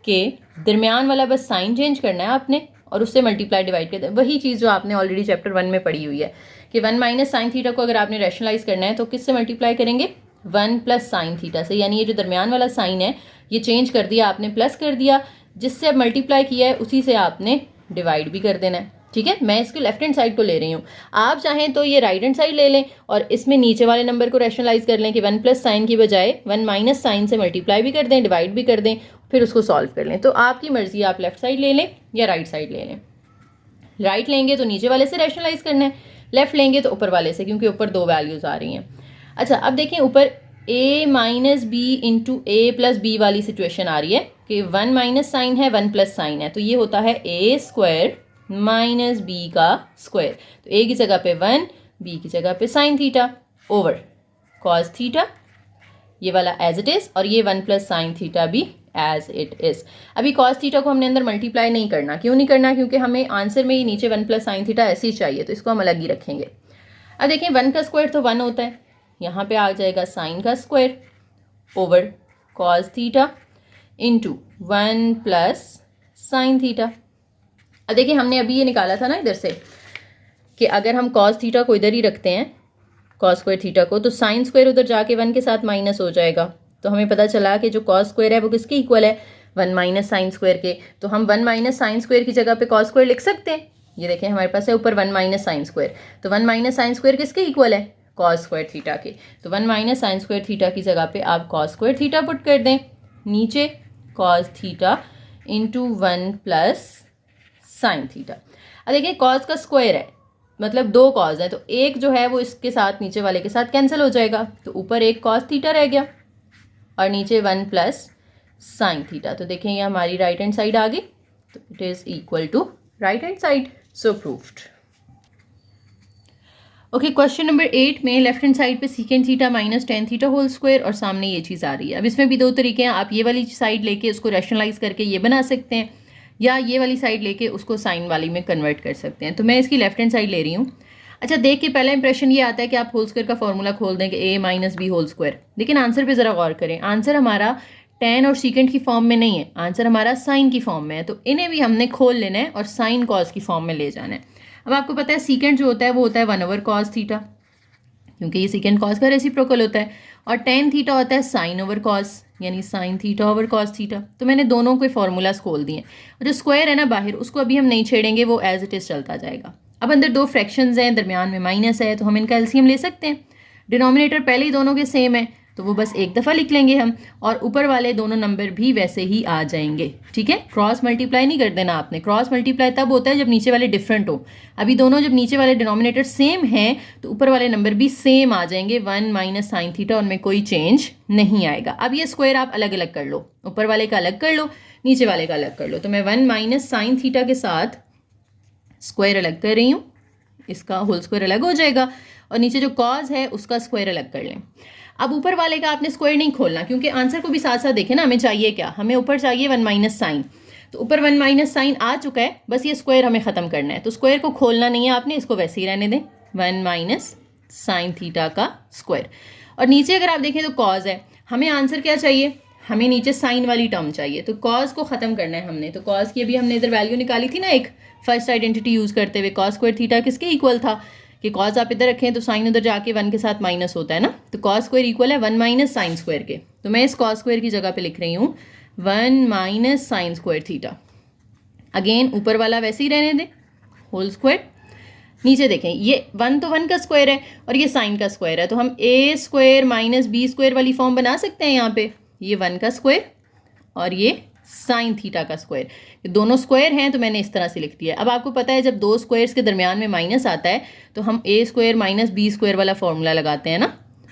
कि दरमियान वाला बस साइन चेंज करना है आपने और उससे मल्टीप्लाई डिवाइड करते हैं। वही चीज़ जो आपने ऑलरेडी चैप्टर 1 में पढ़ी हुई है कि 1 माइनस साइन थीटा को अगर आपने रैशनलाइज करना है तो किससे मल्टीप्लाई करेंगे, 1 प्लस साइन थीटा से। यानी ये जो दरमियान वाला साइन है ये चेंज कर दिया आपने, प्लस कर दिया, जिससे अब मल्टीप्लाई किया है उसी से आपने डिवाइड भी कर देना है। ठीक है, मैं इसके लेफ्ट हैंड साइड को ले रही हूँ, आप चाहें तो ये राइट हैंड साइड ले लें और इसमें नीचे वाले नंबर को रैशनलाइज कर लें कि 1 प्लस साइन की बजाय 1 माइनस साइन से मल्टीप्लाई भी कर दें, डिवाइड भी कर दें, फिर उसको सॉल्व कर लें। तो आपकी मर्जी, आप लेफ्ट साइड ले लें या राइट साइड ले लें। राइट लेंगे तो नीचे वाले से रैशनलाइज करना है, लेफ्ट लेंगे तो ऊपर वाले से, क्योंकि ऊपर दो वैल्यूज़ आ रही हैं। अच्छा, अब देखें ऊपर a minus b into a plus b वाली सिचुएशन आ रही है कि 1 माइनस साइन है, 1 प्लस साइन है, तो ये होता है a स्क्वायर माइनस बी का स्क्वायर। तो a की जगह पे 1, b की जगह पे sine theta over cos theta, ये वाला एज इट इज़, और ये 1 प्लस साइन थीटा भी एज इट इज़। अभी कॉस थीटा को हमने अंदर मल्टीप्लाई नहीं करना। क्यों नहीं करना? क्योंकि हमें आंसर में ही नीचे 1 प्लस साइन थीटा ऐसे ही चाहिए, तो इसको हम अलग ही रखेंगे। अब देखें 1 का स्क्वायर तो 1 होता है, यहाँ पे आ जाएगा साइन का square over cos theta into 1 plus sine theta. अब देखिए हमने अभी ये निकाला था ना इधर से कि अगर हम कॉस थीटा को इधर ही रखते हैं, कॉस स्क्वायर थीटा को, तो साइन स्क्वायर उधर जाके 1 के साथ माइनस हो जाएगा। तो हमें पता चला कि जो कॉस स्क्वायर है वो किसके इक्वल है, 1 माइनस साइन स्क्वायर के। तो हम 1 माइनस साइन स्क्वायर की जगह पे कॉस स्क्वायर लिख सकते हैं। ये देखें हमारे पास है ऊपर 1 माइनस साइन स्क्वायर, तो 1 माइनस साइन स्क्वायर किसके इक्वल है, कॉस स्क्वायर थीटा के। तो 1 माइनस साइन स्क्वायर थीटा की जगह पे आप कॉस स्क्वायर थीटा पुट कर दें, नीचे cos theta into 1 plus sine theta. अब देखिए कॉस का स्क्वायर है, मतलब दो कॉस है, तो एक जो है वो इसके साथ नीचे वाले के साथ कैंसिल हो जाएगा, तो ऊपर एक कॉस थीटा रह गया और नीचे 1 प्लस साइन थीटा। तो देखें ये हमारी राइट हैंड साइड आ गई, तो it is equal to right hand side, so proved. Okay, question number 8 में लेफ्ट हैंड साइड पे secant theta minus tan theta whole square और सामने ये चीज़ आ रही है। अब इसमें भी दो तरीके हैं, आप ये वाली साइड लेके उसको रैशनलाइज करके ये बना सकते हैं, या ये वाली साइड लेके उसको साइन वाली में कन्वर्ट कर सकते हैं। तो मैं इसकी लेफ्ट हैंड साइड ले रही हूँ। अच्छा, देख के पहला इंप्रेशन ये आता है कि आप होल स्क्वायर का फॉर्मूला खोल दें कि a minus b whole square, लेकिन आंसर पे ज़रा गौर करें, आंसर हमारा टेन और सीकेंड की फॉर्म में नहीं है, आंसर हमारा साइन की फॉर्म में है। तो इन्हें भी हमने खोल लेना है और साइन कॉस की फॉर्म में ले जाना है। अब आपको पता है सीकेंड जो होता है वो होता है 1 ओवर कॉस थीटा, क्योंकि ये सीकेंड कॉस का रेसिप्रोकल होता है, और टेन थीटा होता है साइन ओवर कॉस, यानी sine theta over cos theta. तो मैंने दोनों के फॉर्मूलाज खोल दिए, और जो स्क्वायर है ना बाहर, उसको अभी हम नहीं छेड़ेंगे, वो एज इट इज़ चलता जाएगा। अब अंदर दो फ्रैक्शंस हैं, दरमियान में माइनस है, तो हम इनका एलसीएम ले सकते हैं। डिनोमिनेटर पहले ही दोनों के सेम है, तो वो बस एक दफ़ा लिख लेंगे हम, और ऊपर वाले दोनों नंबर भी वैसे ही आ जाएंगे। ठीक है, क्रॉस मल्टीप्लाई नहीं कर देना आपने, क्रॉस मल्टीप्लाई तब होता है जब नीचे वाले डिफरेंट हो। अभी दोनों जब नीचे वाले डिनोमिनेटर सेम हैं तो ऊपर वाले नंबर भी सेम आ जाएंगे, 1 माइनस साइन थीटा, उनमें कोई चेंज नहीं आएगा। अब ये स्क्वायर आप अलग अलग कर लो, ऊपर वाले का अलग कर लो, नीचे वाले का अलग कर लो। तो मैं 1 माइनस साइन थीटा के साथ स्क्वायर अलग कर रही हूँ, इसका होल स्क्वायर अलग हो जाएगा, और नीचे जो कॉज है उसका स्क्वायर अलग कर लें। अब ऊपर वाले का आपने स्क्वायर नहीं खोलना, क्योंकि आंसर को भी साथ साथ देखें ना, हमें चाहिए क्या, हमें ऊपर चाहिए 1 माइनस साइन, तो ऊपर 1 माइनस साइन आ चुका है, बस ये स्क्वायर हमें ख़त्म करना है। तो स्क्वायर को खोलना नहीं है आपने, इसको वैसे ही रहने दें, 1 माइनस साइन थीटा का स्क्वायर। और नीचे अगर आप देखें तो कॉज है, हमें आंसर क्या चाहिए, हमें नीचे साइन वाली टर्म चाहिए, तो कॉज को ख़त्म करना है हमने। तो कॉज की अभी हमने इधर वैल्यू निकाली थी ना, एक फर्स्ट आइडेंटिटी यूज़ करते हुए, कॉस स्क्वायर थीटा किसके इक्वल था, कि कॉस आप इधर रखें तो साइन उधर जाके 1 के साथ माइनस होता है ना, तो कॉस स्क्वायर इक्वल है 1 माइनस साइन स्क्वायर के। तो मैं इस कॉस स्क्वायर की जगह पे लिख रही हूँ 1 minus sign square theta. Again ऊपर वाला वैसे ही रहने दें, होल स्क्वायर। नीचे देखें ये 1 तो 1 का स्क्वायर है और ये साइन का स्क्वायर है, तो हम a square minus b square वाली फॉर्म बना सकते हैं। यहाँ पे ये 1 का स्क्वायर और ये साइन थीटा का स्क्वायर, दोनों स्क्वायर हैं तो मैंने इस तरह से लिख दिया। अब आपको पता है जब दो स्क्वायर्स के दरमियान में माइनस आता है तो हम a square minus b square वाला फॉर्मूला लगाते हैं ना,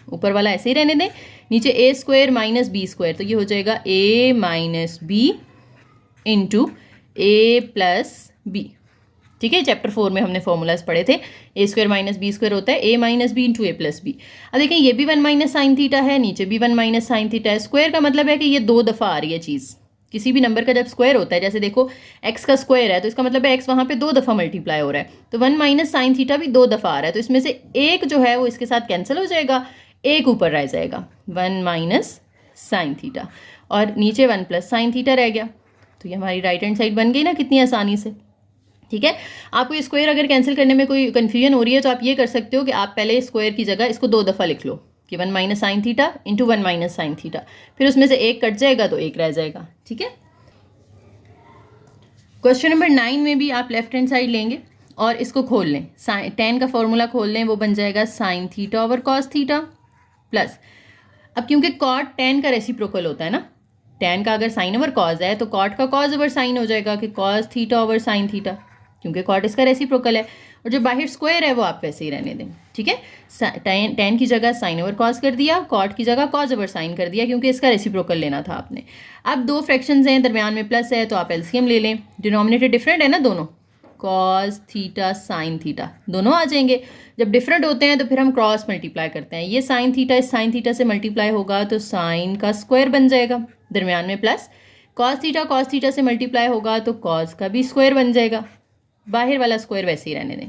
ऊपर वाला ऐसे ही रहने दें, नीचे ए स्क्वायर माइनस बी स्क्वायर, तो ये हो जाएगा ए minus b into a plus B. ठीक है, चैप्टर 4 में हमने फॉर्मूलाज पढ़े थे, ए स्क्वायर माइनस बी स्क्वायर होता है ए minus b into a plus B. अब देखें ये भी 1 माइनस साइन थीटा है, नीचे भी 1 माइनस साइन थीटा है। स्क्वायर का मतलब है कि ये 2 दफ़ा आ रही है चीज़, किसी भी नंबर का जब स्क्वायर होता है, जैसे देखो x का स्क्वायर है तो इसका मतलब है x वहाँ पे 2 दफ़ा मल्टीप्लाई हो रहा है, तो 1 माइनस साइन थीटा भी 2 दफ़ा आ रहा है, तो इसमें से एक जो है वो इसके साथ कैंसिल हो जाएगा, एक ऊपर रह जाएगा 1 माइनस साइन थीटा, और नीचे 1 प्लस साइन थीटा रह गया। तो ये हमारी राइट हैंड साइड बन गई ना कितनी आसानी से। ठीक है, आपको ये स्क्वायर अगर कैंसिल करने में कोई कन्फ्यूजन हो रही है तो आप ये कर सकते हो कि आप पहले स्क्वायर की जगह इसको 2 दफ़ा लिख लो कि 1 minus sine theta into 1 minus sine theta, फिर उसमें से एक कट जाएगा तो एक रह जाएगा। ठीक है, क्वेश्चन नंबर 9 में भी आप लेफ्ट हैंड साइड लेंगे और इसको खोल लें, tan का फॉर्मूला खोल लें, वो बन जाएगा sine theta over cos theta plus, अब क्योंकि कॉट tan का रेसिप्रोकल होता है ना, tan का अगर साइन ओवर कॉस है तो कॉट का कॉस ओवर साइन हो जाएगा कि cos theta over sine theta, क्योंकि कॉट इसका रेसिप्रोकल है, और जो बाहर स्क्वायर है वो आप वैसे ही रहने दें। ठीक है, tan की जगह साइन ओवर कॉस कर दिया, कॉट की जगह कॉस ओवर साइन कर दिया, क्योंकि इसका रेसिप्रोकल लेना था आपने। अब 2 फ्रैक्शंस हैं, दरमियान में प्लस है, तो आप एलसीएम ले लें, डिनोमिनेटर डिफरेंट है ना दोनों, कॉस थीटा साइन थीटा दोनों आ जाएंगे। जब डिफरेंट होते हैं तो फिर हम क्रॉस मल्टीप्लाई करते हैं, ये साइन थीटा इस साइन थीटा से मल्टीप्लाई होगा तो साइन का स्क्वायर बन जाएगा, दरमियान में प्लस, कॉस थीटा से मल्टीप्लाई होगा तो कॉस का भी स्क्वायर बन जाएगा, बाहर वाला स्क्वायर वैसे ही रहने दें।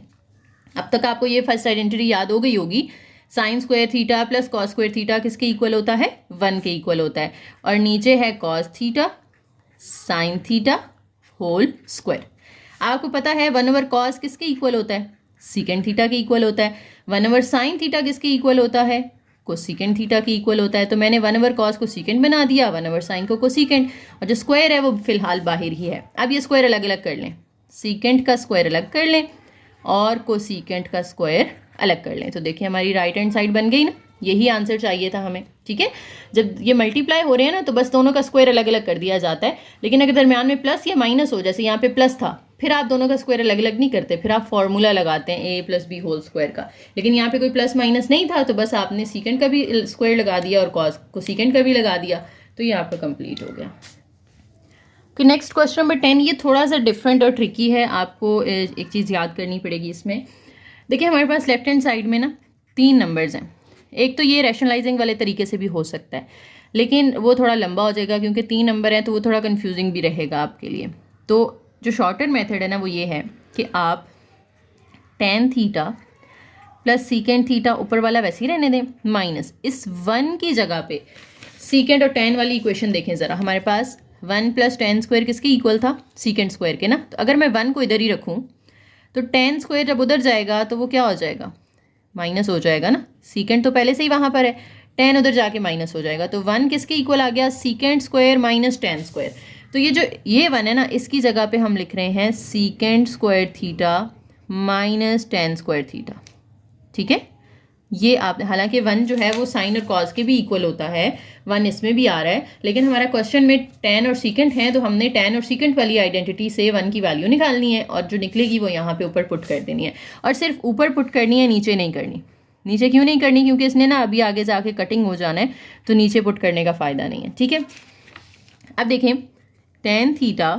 अब तक आपको ये फर्स्ट आइडेंटिटी याद हो गई होगी, sign square theta plus cos square theta किसके इक्वल होता है, 1 के इक्वल होता है, और नीचे है cos theta sine theta whole square. आपको पता है 1 ओवर कॉस किसके इक्वल होता है, सीकेंड थीटा के इक्वल होता है, 1 ओवर साइन थीटा किसके इक्वल होता है, कोसीकेंड थीटा के इक्वल होता है, तो मैंने 1 ओवर कॉस को सीकेंड बना दिया, 1 ओवर साइन को कोसीकेंड, और जो स्क्वायर है वो फिलहाल बाहर ही है। अब ये स्क्वायर अलग अलग कर लें, सीकेंड का स्क्वायर अलग कर लें और कोसीकेंड का स्क्वायर अलग कर लें, तो देखिए हमारी राइट हैंड साइड बन गई ना, यही आंसर चाहिए था हमें। ठीक है, जब ये मल्टीप्लाई हो रहे हैं ना तो बस दोनों का स्क्वायर अलग अलग कर दिया जाता है, लेकिन अगर दरमियान में प्लस या माइनस हो, जैसे यहाँ पे प्लस था, फिर आप दोनों का स्क्वायर अलग अलग नहीं करते, फिर आप फॉर्मूला लगाते हैं ए प्लस बी होल स्क्वायर का, लेकिन यहाँ पे कोई प्लस माइनस नहीं था तो बस आपने सीकेंड का भी स्क्वायर लगा दिया और कॉस को सीकेंड का भी लगा दिया, तो ये आपका कंप्लीट हो गया। तो नेक्स्ट क्वेश्चन नंबर 10, ये थोड़ा सा डिफरेंट और ट्रिकी है, आपको एक चीज़ याद करनी पड़ेगी इसमें। देखिए हमारे पास लेफ्ट हैंड साइड में ना 3 नंबर्स हैं, एक तो ये रैशनलाइजिंग वाले तरीके से भी हो सकता है, लेकिन वो थोड़ा लंबा हो जाएगा क्योंकि 3 नंबर हैं तो वो थोड़ा कंफ्यूजिंग भी रहेगा आपके लिए। तो जो शॉर्टर मेथड है ना वो ये है कि आप tan theta plus secant theta ऊपर वाला वैसे ही रहने दें, माइनस इस 1 की जगह पे सीकेंड और tan वाली इक्वेशन देखें ज़रा, हमारे पास 1 प्लस tan स्क्वायर किसके इक्वल था, सीकेंड स्क्वायर के ना, तो अगर मैं 1 को इधर ही रखूँ तो tan स्क्वायर जब उधर जाएगा तो वो क्या हो जाएगा, माइनस हो जाएगा ना, सीकेंड तो पहले से ही वहाँ पर है, tan उधर जाके माइनस हो जाएगा, तो 1 किसके इक्वल आ गया, secant square minus tan square. तो ये जो ये 1 है ना, इसकी जगह पे हम लिख रहे हैं secant square theta minus tan square theta. ठीक है, ये आप, हालांकि 1 जो है वो साइन और कॉस के भी इक्वल होता है, 1 इसमें भी आ रहा है, लेकिन हमारा क्वेश्चन में tan और सीकेंड है तो हमने tan और सीकेंड वाली आइडेंटिटी से 1 की वैल्यू निकालनी है, और जो निकलेगी वो यहाँ पे ऊपर पुट कर देनी है, और सिर्फ ऊपर पुट करनी है, नीचे नहीं करनी। नीचे क्यों नहीं करनी, क्योंकि इसने ना अभी आगे जाके कटिंग हो जाना है, तो नीचे पुट करने का फ़ायदा नहीं है। ठीक है, अब देखें tan theta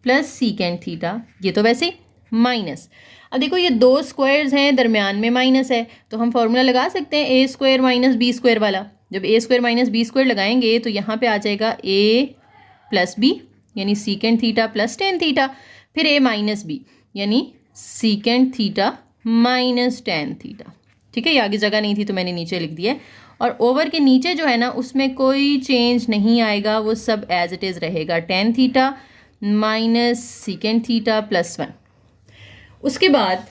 plus secant theta, ये तो वैसे ही माइनस, अब देखो ये 2 स्क्वायर्स हैं, दरमियान में माइनस है, तो हम फॉर्मूला लगा सकते हैं ए स्क्वायर माइनस बी स्क्वायर वाला। जब ए स्क्वायर माइनस बी स्क्वायर लगाएंगे तो यहाँ पे आ जाएगा ए प्लस बी यानी सीकेंड थीटा प्लस tan थीटा, फिर ए माइनस बी यानी सीकेंड थीटा माइनस tan थीटा। ठीक है, ये आगे जगह नहीं थी तो मैंने नीचे लिख दिया, और ओवर के नीचे जो है ना उसमें कोई चेंज नहीं आएगा, वो सब एज इट इज़ रहेगा, tan theta minus secant theta plus 1। उसके बाद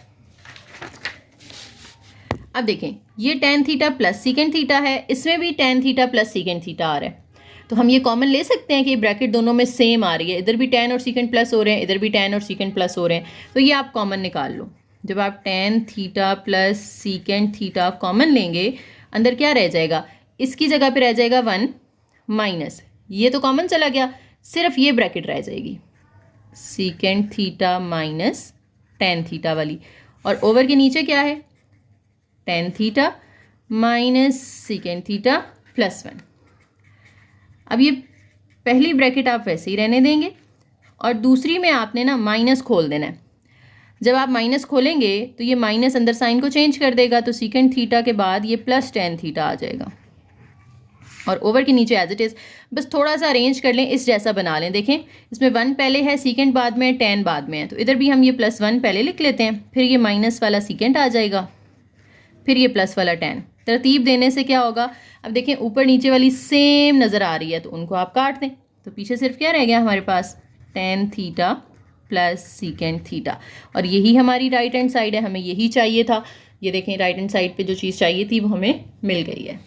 अब देखें ये tan theta plus secant theta है, इसमें भी tan theta plus secant theta आ रहा है, तो हम ये कॉमन ले सकते हैं कि ब्रैकेट दोनों में सेम आ रही है, इधर भी tan और सीकेंड प्लस हो रहे हैं, इधर भी tan और सीकेंड प्लस हो रहे हैं, तो ये आप कॉमन निकाल लो। जब आप tan theta plus secant theta common लेंगे, अंदर क्या रह जाएगा, इसकी जगह पे रह जाएगा 1 माइनस, ये तो कॉमन चला गया, सिर्फ ये ब्रैकेट रह जाएगी सीकेंड थीटा माइनस tan थीटा वाली, और ओवर के नीचे क्या है tan theta minus secant theta plus 1। अब ये पहली ब्रैकेट आप वैसे ही रहने देंगे और दूसरी में आपने ना माइनस खोल देना है। जब आप माइनस खोलेंगे तो ये माइनस अंदर साइन को चेंज कर देगा, तो सीकेंड थीटा के बाद ये प्लस टेन थीटा आ जाएगा और ओवर के नीचे एज इट इज़ बस थोड़ा सा अरेंज कर लें, इस जैसा बना लें। देखें इसमें 1 पहले है, सीकेंड बाद में है, 10 बाद में है, तो इधर भी हम ये +1 पहले लिख लेते हैं, फिर ये माइनस वाला सीकेंड आ जाएगा, फिर ये प्लस वाला 10। तरतीब देने से क्या होगा, अब देखें ऊपर नीचे वाली सेम नज़र आ रही है तो उनको आप काट दें, तो पीछे सिर्फ क्या रह गया हमारे पास, tan theta plus secant theta. और यही हमारी राइट हैंड साइड है, हमें यही चाहिए था। ये देखें राइट हैंड साइड पे जो चीज़ चाहिए थी वो हमें मिल गई है।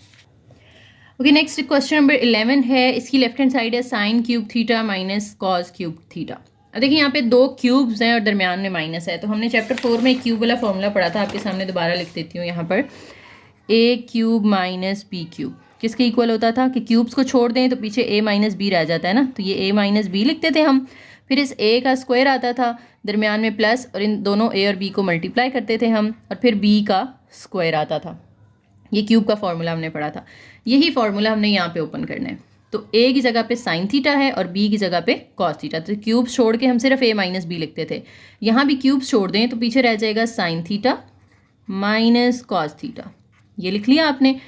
ओके, नेक्स्ट क्वेश्चन नंबर 11 है। इसकी लेफ्ट हैंड साइड है sine cube theta minus cos cube theta. अब देखिए यहाँ पे दो क्यूब्स हैं और दरमियान में माइनस है, तो हमने चैप्टर 4 में क्यूब वाला फॉर्मूला पढ़ा था, आपके सामने दोबारा लिख देती हूँ यहाँ पर। ए क्यूब माइनस बी क्यूब किसके इक्वल होता था कि क्यूब्स को छोड़ दें तो पीछे ए माइनस बी रह जाता है ना, तो ये ए माइनस बी लिखते थे हम। फिर इस ए का स्क्वायर आता था, दरमियान में प्लस, और इन दोनों ए और बी को मल्टीप्लाई करते थे हम, और फिर बी का स्क्वायर आता था। ये क्यूब का फॉर्मूला हमने पढ़ा था, यही फॉर्मूला हमने यहाँ पे ओपन करना है। तो ए की जगह पे साइन थीटा है और बी की जगह पे कॉस थीटा, तो क्यूब छोड़ के हम सिर्फ ए माइनस बी लिखते थे। यहाँ भी क्यूब छोड़ दें तो पीछे रह जाएगा sine theta minus cos theta, ये लिख लिया आपने।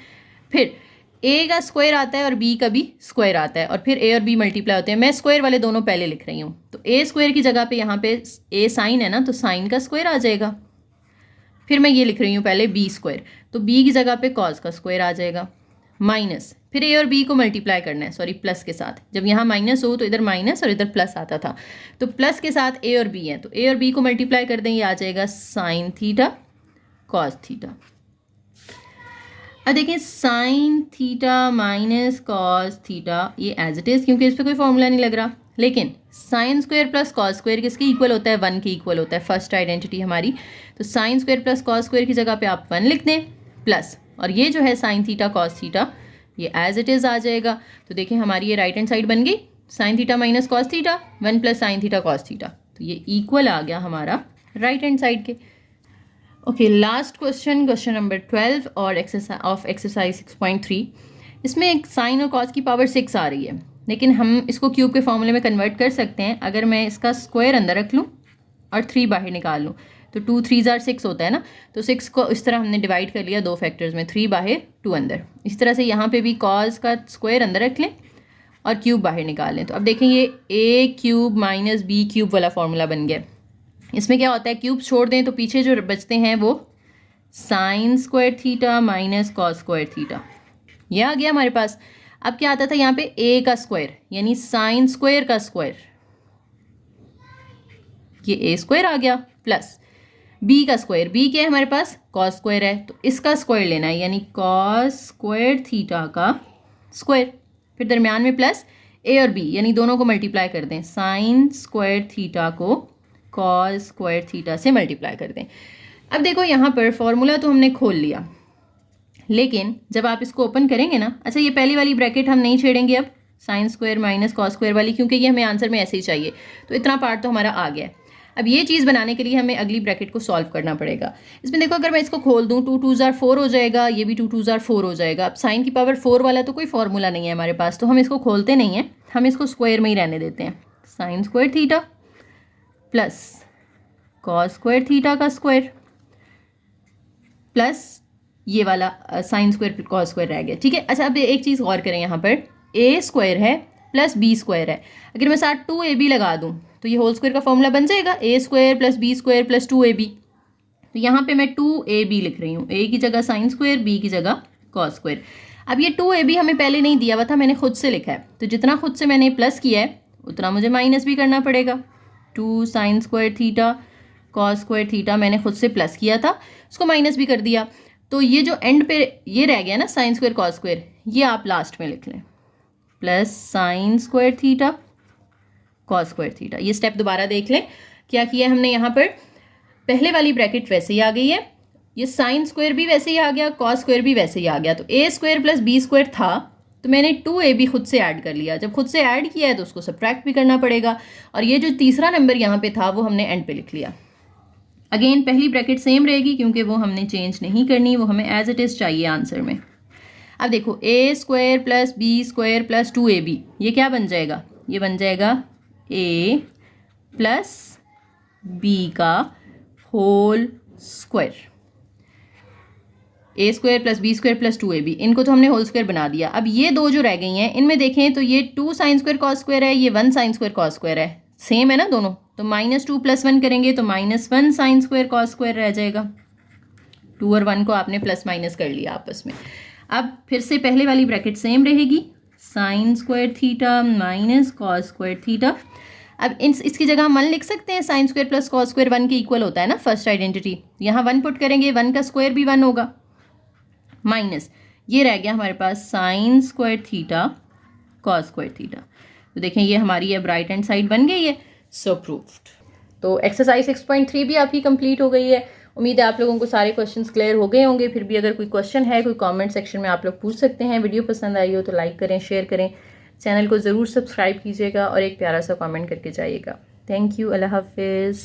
फिर ए का स्क्वायर आता है और बी का भी स्क्वायर आता है, और फिर ए और बी मल्टीप्लाई होते हैं। मैं स्क्वायर वाले दोनों पहले लिख रही हूँ, तो ए स्क्वायर की जगह पे यहाँ पे ए साइन है ना, तो साइन का स्क्वायर आ जाएगा। फिर मैं ये लिख रही हूँ पहले बी स्क्वायर, तो बी की जगह पे कॉस का स्क्वायर आ जाएगा, माइनस, फिर ए और बी को मल्टीप्लाई करना है, सॉरी प्लस के साथ। जब यहाँ माइनस हो तो इधर माइनस और इधर प्लस आता था, तो प्लस के साथ ए और बी है, तो ए और बी को मल्टीप्लाई कर दें, ये आ जाएगा साइन थीटा कॉस थीटा। अब देखिए sine theta minus cos theta, ये एज इट इज़, क्योंकि इस पर कोई फॉर्मूला नहीं लग रहा। लेकिन sign square plus cos square किसके इक्वल होता है, 1 के इक्वल होता है, फर्स्ट आइडेंटिटी हमारी। तो sign square plus cos square की जगह पे आप 1 लिख दें प्लस, और ये जो है साइन थीटा कॉस थीटा, ये एज इट इज़ आ जाएगा। तो देखिए हमारी ये राइट हैंड साइड बन गई, sine theta minus cos theta, 1 plus sine theta cos theta, तो ये इक्वल आ गया हमारा राइट हैंड साइड के। ओके, लास्ट क्वेश्चन नंबर 12 और एक्सरसाइज 6.3। इसमें एक साइन और कॉस की पावर 6 आ रही है, लेकिन हम इसको क्यूब के फॉर्मूले में कन्वर्ट कर सकते हैं। अगर मैं इसका स्क्वायर अंदर रख लूँ और 3 बाहर निकाल लूँ, तो 2 3 6 होता है ना, तो 6 को इस तरह हमने डिवाइड कर लिया 2 फैक्टर्स में, 3 बाहर 2 अंदर। इस तरह से यहाँ पे भी कॉस का स्क्वायर अंदर रख लें और क्यूब बाहर निकाल लें, तो अब देखें ये ए क्यूब माइनस बी क्यूब वाला फॉर्मूला बन गया। इसमें क्या होता है, क्यूब छोड़ दें तो पीछे जो बचते हैं वो sign square theta minus cos square theta, ये आ गया हमारे पास। अब क्या आता था यहाँ पे, ए का स्क्वायर यानी साइन स्क्वायर का स्क्वायर, ये ए स्क्वायर आ गया, प्लस बी का स्क्वायर, बी क्या है हमारे पास, कॉस स्क्वायर है, तो इसका स्क्वायर लेना है, यानी कॉस स्क्वायर थीटा का स्क्वायर। फिर दरमियान में प्लस ए और बी, यानी दोनों को मल्टीप्लाई कर दें, साइन स्क्वायर थीटा को कॉस स्क्वायर थीटा से मल्टीप्लाई कर दें। अब देखो यहाँ पर फॉर्मूला तो हमने खोल लिया, लेकिन जब आप इसको ओपन करेंगे ना, अच्छा ये पहली वाली ब्रैकेट हम नहीं छेड़ेंगे अब, sine square minus cos square वाली, क्योंकि ये हमें आंसर में ऐसे ही चाहिए, तो इतना पार्ट तो हमारा आ गया है। अब ये चीज़ बनाने के लिए हमें अगली ब्रैकेट को सॉल्व करना पड़ेगा। इसमें देखो अगर मैं इसको खोल दूँ 2 2 4 हो जाएगा, ये भी 2 2 4 हो जाएगा। अब साइन की पावर 4 वाला तो कोई फॉर्मूला नहीं है हमारे पास, तो हम इसको खोलते नहीं हैं, हम इसको स्क्वायर में ही रहने देते हैं। Sign square theta plus cos square theta का स्क्वायर प्लस ये वाला साइन स्क्वायर कॉस स्क्वायर रह गया, ठीक है। अच्छा अब एक चीज़ गौर करें, यहाँ पर ए स्क्वायर है प्लस बी स्क्वायर है, अगर मैं साथ 2ab लगा दूँ तो ये होल स्क्वायर का फॉर्मूला बन जाएगा, A square plus B square plus 2ab। तो यहाँ पे मैं 2ab लिख रही हूँ, ए की जगह साइन स्क्वायर, बी की जगह कॉस स्क्वायर। अब ये 2ab हमें पहले नहीं दिया हुआ था, मैंने खुद से लिखा है, तो जितना खुद से मैंने प्लस किया है उतना मुझे माइनस भी करना पड़ेगा। 2 sign square theta cos square theta मैंने खुद से प्लस किया था, उसको माइनस भी कर दिया, तो ये जो एंड पे ये रह गया ना साइन स्क्वायर कॉस स्क्वायर, ये आप लास्ट में लिख लें, plus sign square theta cos square theta. ये स्टेप दोबारा देख लें, क्या किया हमने यहाँ पर, पहले वाली ब्रैकेट वैसे ही आ गई है, ये साइन स्क्वायर भी वैसे ही आ गया, कॉस स्क्वायर भी वैसे ही आ गया, तो ए स्क्वायर प्लस बी स्क्वायर था, तो मैंने 2ab खुद से ऐड कर लिया। जब खुद से ऐड किया है तो उसको सब्ट्रैक्ट भी करना पड़ेगा, और ये जो तीसरा नंबर यहाँ पे था वो हमने एंड पे लिख लिया। अगेन पहली ब्रैकेट सेम रहेगी क्योंकि वो हमने चेंज नहीं करनी, वो हमें एज इट इज़ चाहिए आंसर में। अब देखो A square plus B square plus 2ab, ये क्या बन जाएगा? ये बन जाएगा ए प्लस बी का whole square. A square plus B square plus 2ab, इनको तो हमने होल स्क्वायर बना दिया। अब ये दो जो रह गई हैं इनमें देखें तो ये 2 साइन स्क्वायर कॉस स्क्वायर है, ये 1 साइन स्क्वायर कॉस स्क्वायर है, सेम है ना दोनों। तो -2 + 1 करेंगे तो -1 साइन स्क्वायर कॉस स्क्वायर रह जाएगा। 2 और 1 को आपने प्लस माइनस कर लिया आपस में। अब फिर से पहले वाली ब्रैकेट सेम रहेगी, sign square theta minus cos square theta. अब इसकी जगह हम 1 लिख सकते हैं, sign square plus cos square 1 के इक्वल होता है ना फर्स्ट आइडेंटिटी। यहाँ 1 पुट करेंगे, 1 का स्क्वायर भी 1 होगा, माइनस ये रह गया हमारे पास sine square theta cos square theta. तो देखें ये हमारी अब राइट हैंड साइड बन गई है, सो प्रूव्ड। तो एक्सरसाइज 6.3 भी आपकी कंप्लीट हो गई है। उम्मीद है आप लोगों को सारे क्वेश्चंस क्लियर हो गए होंगे। फिर भी अगर कोई क्वेश्चन है, कोई कमेंट सेक्शन में आप लोग पूछ सकते हैं। वीडियो पसंद आई हो तो लाइक करें, शेयर करें, चैनल को ज़रूर सब्सक्राइब कीजिएगा और एक प्यारा सा कमेंट करके जाइएगा। थैंक यू, अल्लाह हाफिज़।